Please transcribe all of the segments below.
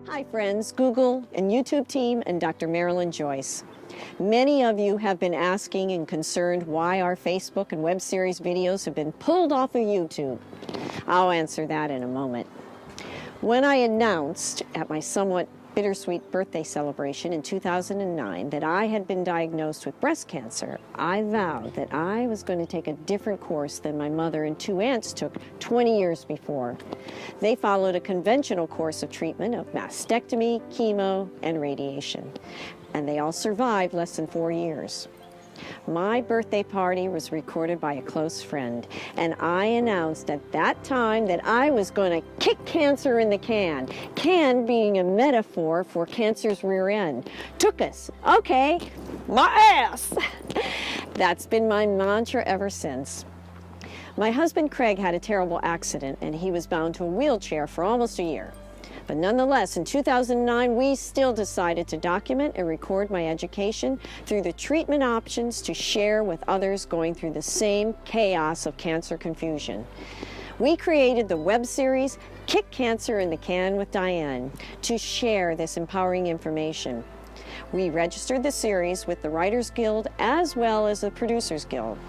Hi friends, Google and YouTube team and Dr. Marilyn Joyce. Many of you have been asking and concerned why our Facebook and web series videos have been pulled off of YouTube. I'll answer that in a moment. When I announced at my somewhat bittersweet birthday celebration in 2009 that I had been diagnosed with breast cancer, I vowed that I was going to take a different course than my mother and two aunts took 20 years before. They followed a conventional course of treatment of mastectomy, chemo, and radiation, and they all survived less than 4 years. My birthday party was recorded by a close friend, and I announced at that time that I was going to kick cancer in the can. Can being a metaphor for cancer's rear end. Took us, okay, my ass. That's been my mantra ever since. My husband Craig had a terrible accident, and he was bound to a wheelchair for almost a year. But nonetheless, in 2009, we still decided to document and record my education through the treatment options to share with others going through the same chaos of cancer confusion. We created the web series, Kick Cancer in the Can with Diane, to share this empowering information. We registered the series with the Writers Guild as well as the Producers Guild.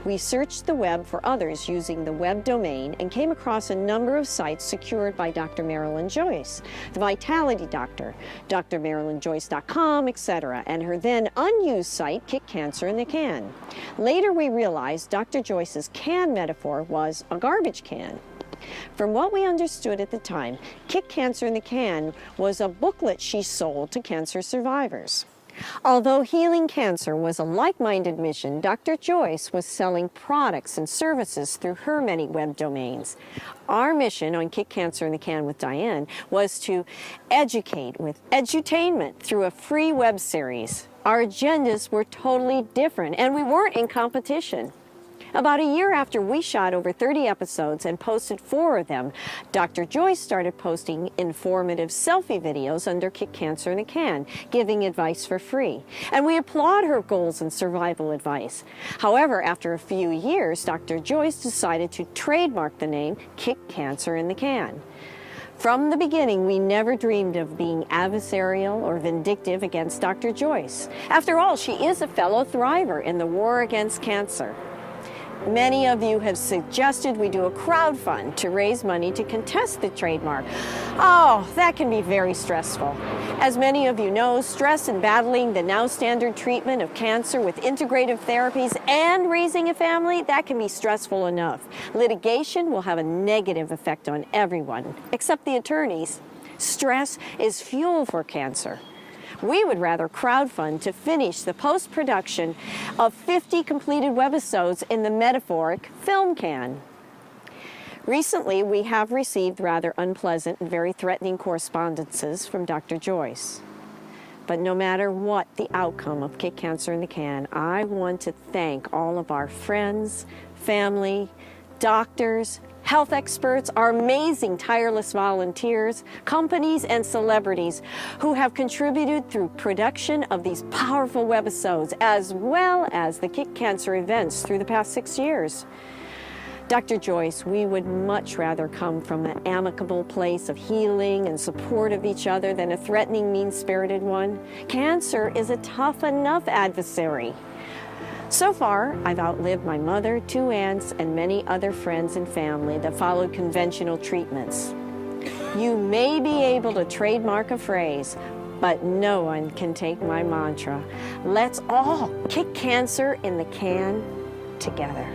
We searched the web for others using the web domain and came across a number of sites secured by Dr. Marilyn Joyce, the Vitality Doctor, drmarilynjoyce.com, etc., and her then unused site, Kick Cancer in the Can. Later we realized Dr. Joyce's can metaphor was a garbage can. From what we understood at the time, Kick Cancer in the Can was a booklet she sold to cancer survivors. Although healing cancer was a like-minded mission, Dr. Joyce was selling products and services through her many web domains. Our mission on Kick Cancer in the Can with Diane was to educate with Edu-tainment through a free web series. Our agendas were totally different, and we weren't in competition. About a year after we shot over 30 episodes and posted 4 of them, Dr. Joyce started posting informative selfie videos under Kick Cancer in the Can, giving advice for free. And we applaud her goals and survival advice. However, after a few years, Dr. Joyce decided to trademark the name Kick Cancer in the Can. From the beginning, we never dreamed of being adversarial or vindictive against Dr. Joyce. After all, she is a fellow thriver in the war against cancer. Many of you have suggested we do a crowdfund to raise money to contest the trademark. Oh, that can be very stressful. As many of you know, stress in battling the now standard treatment of cancer with integrative therapies and raising a family, that can be stressful enough. Litigation will have a negative effect on everyone, except the attorneys. Stress is fuel for cancer. We would rather crowdfund to finish the post-production of 50 completed webisodes in the metaphoric film can. Recently, we have received rather unpleasant and very threatening correspondences from Dr. Joyce. But no matter what the outcome of Kick Cancer in the Can, I want to thank all of our friends, family, doctors, health experts, our amazing tireless volunteers, companies, and celebrities who have contributed through production of these powerful webisodes, as well as the Kick Cancer events through the past 6 years. Dr. Joyce, we would much rather come from an amicable place of healing and support of each other than a threatening, mean-spirited one. Cancer is a tough enough adversary. So far, I've outlived my mother, 2 aunts, and many other friends and family that followed conventional treatments. You may be able to trademark a phrase, but no one can take my mantra. Let's all kick cancer in the can together.